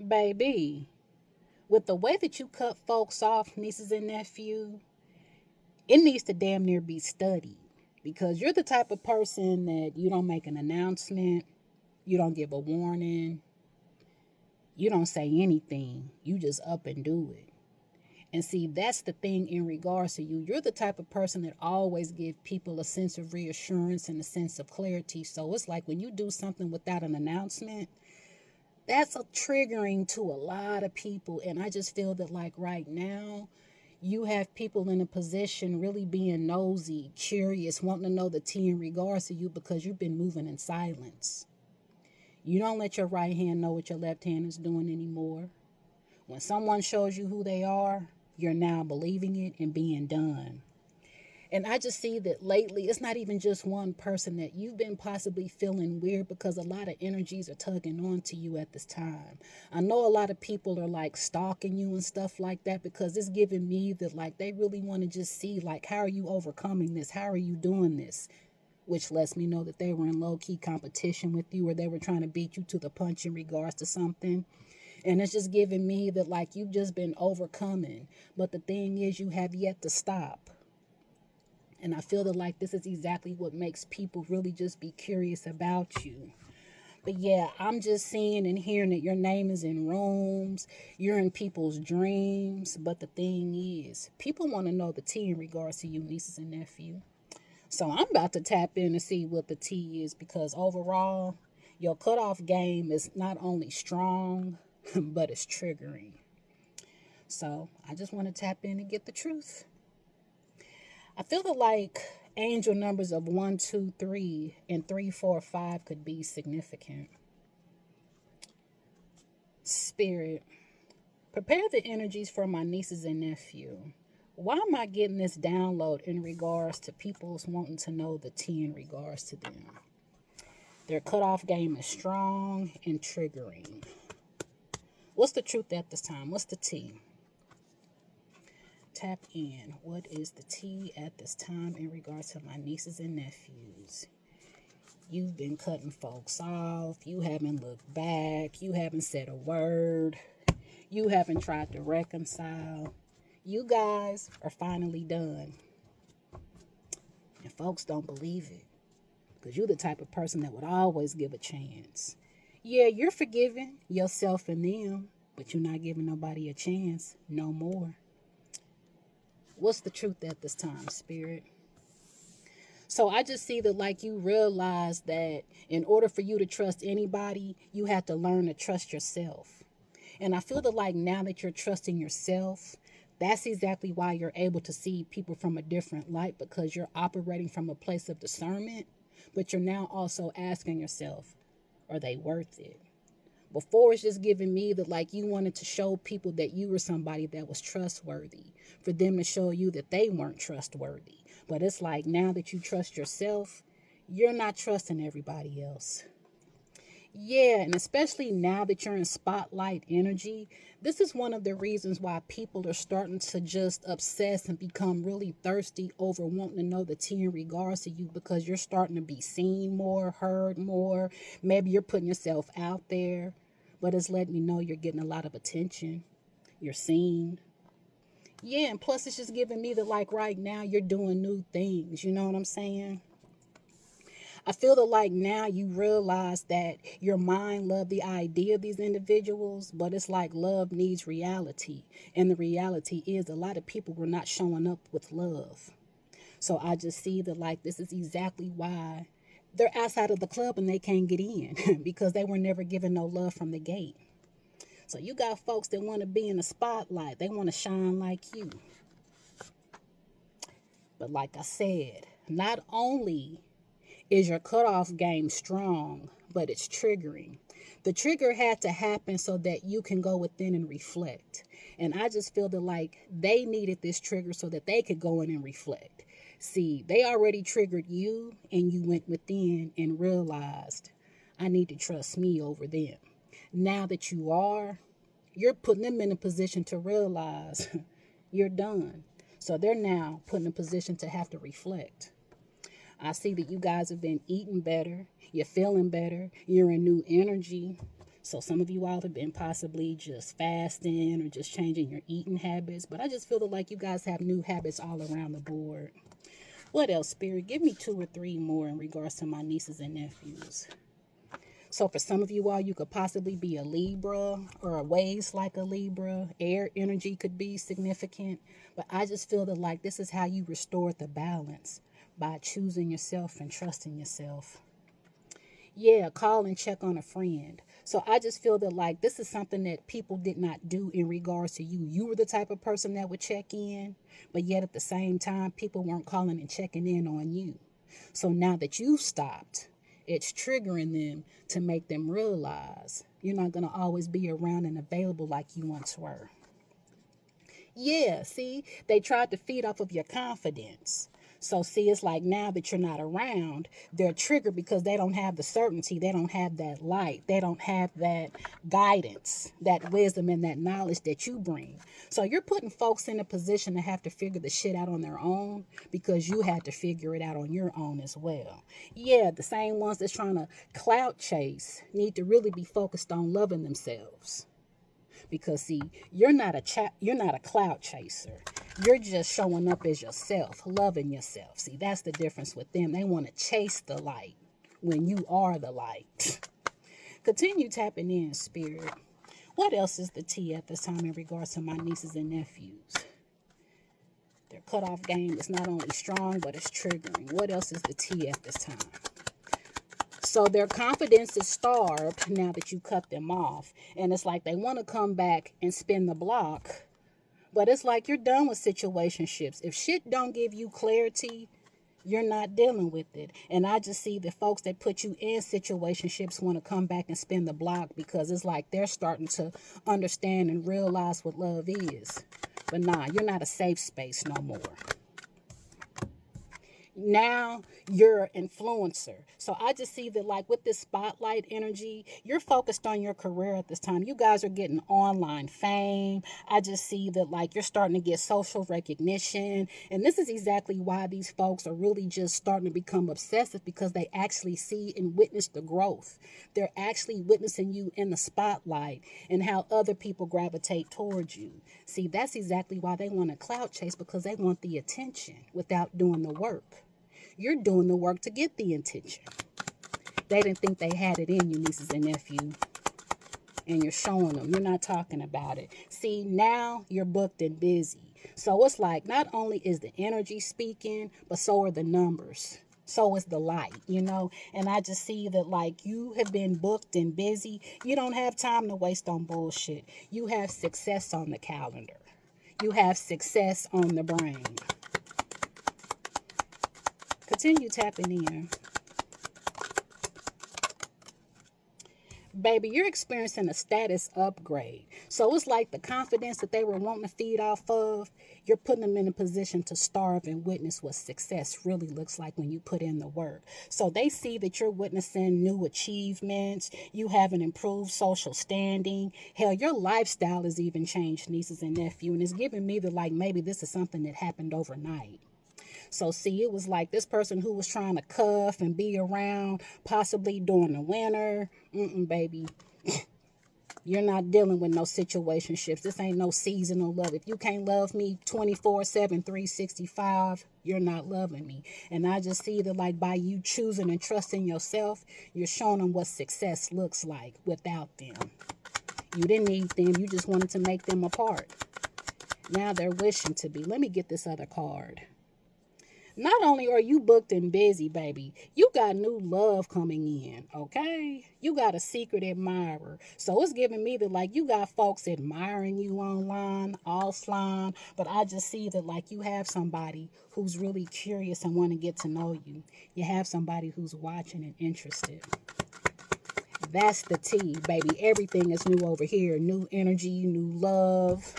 Baby, with the way that you cut folks off, nieces and nephew, it needs to damn near be studied. Because you're the type of person that you don't make an announcement, you don't give a warning, you don't say anything, you just up and do it. And see, that's the thing in regards to you. You're the type of person that always give people a sense of reassurance and a sense of clarity. So it's like when you do something without an announcement, that's a triggering to a lot of people. And I just feel that like right now, you have people in a position really being nosy, curious, wanting to know the tea in regards to you because you've been moving in silence. You don't let your right hand know what your left hand is doing anymore. When someone shows you who they are, you're now believing it and being done. And I just see that lately, it's not even just one person that you've been possibly feeling weird because a lot of energies are tugging on to you at this time. I know a lot of people are like stalking you and stuff like that because it's giving me that like they really want to just see like, how are you overcoming this? How are you doing this? Which lets me know that they were in low key competition with you or they were trying to beat you to the punch in regards to something. And it's just giving me that like you've just been overcoming. But the thing is, you have yet to stop. And I feel that like this is exactly what makes people really just be curious about you. But yeah, I'm just seeing and hearing that your name is in rooms, you're in people's dreams. But the thing is, people want to know the tea in regards to you, nieces and nephew. So I'm about to tap in to see what the tea is because overall, your cutoff game is not only strong, but it's triggering. So I just want to tap in and get the truth. I feel that like angel numbers of 1, 2, 3, and 3, 4, 5 could be significant. Spirit, prepare the energies for my nieces and nephew. Why am I getting this download in regards to people's wanting to know the tea in regards to them? Their cutoff game is strong and triggering. What's the truth at this time? What's the tea? Tap in. What is the tea at this time in regards to my nieces and nephews? You've been cutting folks off. You haven't looked back. You haven't said a word. You haven't tried to reconcile. You guys are finally done. And folks don't believe it. Because you're the type of person that would always give a chance. Yeah, you're forgiving yourself and them, but you're not giving nobody a chance no more. What's the truth at this time, Spirit? So I just see that like you realize that in order for you to trust anybody, you have to learn to trust yourself. And I feel that like now that you're trusting yourself, that's exactly why you're able to see people from a different light because you're operating from a place of discernment, but you're now also asking yourself, are they worth it? Before it's just giving me that like you wanted to show people that you were somebody that was trustworthy, for them to show you that they weren't trustworthy. But it's like now that you trust yourself, you're not trusting everybody else. Yeah, and especially now that you're in spotlight energy, this is one of the reasons why people are starting to just obsess and become really thirsty over wanting to know the tea in regards to you because you're starting to be seen more, heard more. Maybe you're putting yourself out there, but it's letting me know you're getting a lot of attention. You're seen. Yeah, and plus it's just giving me that like right now you're doing new things. You know what I'm saying? I feel that like now you realize that your mind loved the idea of these individuals, but it's like love needs reality. And the reality is a lot of people were not showing up with love. So I just see that like this is exactly why they're outside of the club and they can't get in because they were never given no love from the gate. So you got folks that want to be in the spotlight. They want to shine like you. But like I said, not only is your cutoff game strong, but it's triggering. The trigger had to happen so that you can go within and reflect. And I just feel that like they needed this trigger so that they could go in and reflect. See, they already triggered you and you went within and realized I need to trust me over them. Now that you are, you're putting them in a position to realize you're done. So they're now put in a position to have to reflect. I see that you guys have been eating better. You're feeling better. You're in new energy. So some of you all have been possibly just fasting or just changing your eating habits. But I just feel like you guys have new habits all around the board. What else, Spirit? Give me 2 or 3 more in regards to my nieces and nephews. So for some of you all, you could possibly be a Libra or a ways like a Libra. Air energy could be significant. But I just feel that like this is how you restore the balance, by choosing yourself and trusting yourself. Yeah, call and check on a friend. So I just feel that like this is something that people did not do in regards to you. You were the type of person that would check in, but yet at the same time, people weren't calling and checking in on you. So now that you've stopped, it's triggering them to make them realize you're not going to always be around and available like you once were. Yeah, see, they tried to feed off of your confidence. So, see, it's like now that you're not around, they're triggered because they don't have the certainty. They don't have that light. They don't have that guidance, that wisdom, and that knowledge that you bring. So, you're putting folks in a position to have to figure the shit out on their own because you had to figure it out on your own as well. Yeah, the same ones that's trying to clout chase need to really be focused on loving themselves. Because see, you're not a cloud chaser. You're just showing up as yourself, loving yourself. See, that's the difference with them. They want to chase the light when you are the light. Continue tapping in, Spirit. What else is the tea at this time in regards to my nieces and nephews? Their cutoff game is not only strong, but it's triggering. What else is the tea at this time? So their confidence is starved now that you cut them off. And it's like they want to come back and spin the block. But it's like you're done with situationships. If shit don't give you clarity, you're not dealing with it. And I just see the folks that put you in situationships want to come back and spin the block because it's like they're starting to understand and realize what love is. But nah, you're not a safe space no more. Now you're an influencer. So I just see that like with this spotlight energy, you're focused on your career at this time. You guys are getting online fame. I just see that like you're starting to get social recognition. And this is exactly why these folks are really just starting to become obsessive, because they actually see and witness the growth. They're actually witnessing you in the spotlight and how other people gravitate towards you. See, that's exactly why they want to clout chase, because they want the attention without doing the work. You're doing the work to get the attention. They didn't think they had it in you, nieces and nephews. And you're showing them. You're not talking about it. See, now you're booked and busy. So it's like not only is the energy speaking, but so are the numbers. So is the light, you know. And I just see that like you have been booked and busy. You don't have time to waste on bullshit. You have success on the calendar. You have success on the brain. Continue tapping in. Baby, you're experiencing a status upgrade. So it's like the confidence that they were wanting to feed off of, you're putting them in a position to starve and witness what success really looks like when you put in the work. So they see that you're witnessing new achievements. You have an improved social standing. Hell, your lifestyle has even changed, nieces and nephews. And it's giving me the like maybe this is something that happened overnight. So see, it was like this person who was trying to cuff and be around possibly during the winter. Baby. You're not dealing with no situationships. This ain't no seasonal love. If you can't love me 24/7, 365, you're not loving me. And I just see that like by you choosing and trusting yourself, you're showing them what success looks like without them. You didn't need them. You just wanted to make them a part. Now they're wishing to be. Let me get this other card. Not only are you booked and busy, baby, you got new love coming in, okay? You got a secret admirer. So it's giving me that, like, you got folks admiring you online, offline, but I just see that, like, you have somebody who's really curious and want to get to know you. You have somebody who's watching and interested. That's the tea, baby. Everything is new over here. New energy, new love,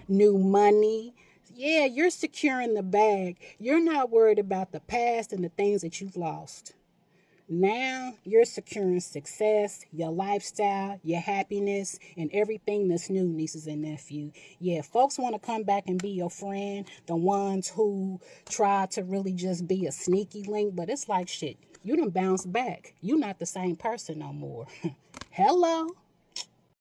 new money. Yeah, you're securing the bag. You're not worried about the past and the things that you've lost. Now you're securing success, your lifestyle, your happiness, and everything that's new, nieces and nephews. Yeah, folks want to come back and be your friend, the ones who try to really just be a sneaky link, but it's like shit. You done bounce back. You not the same person no more. Hello.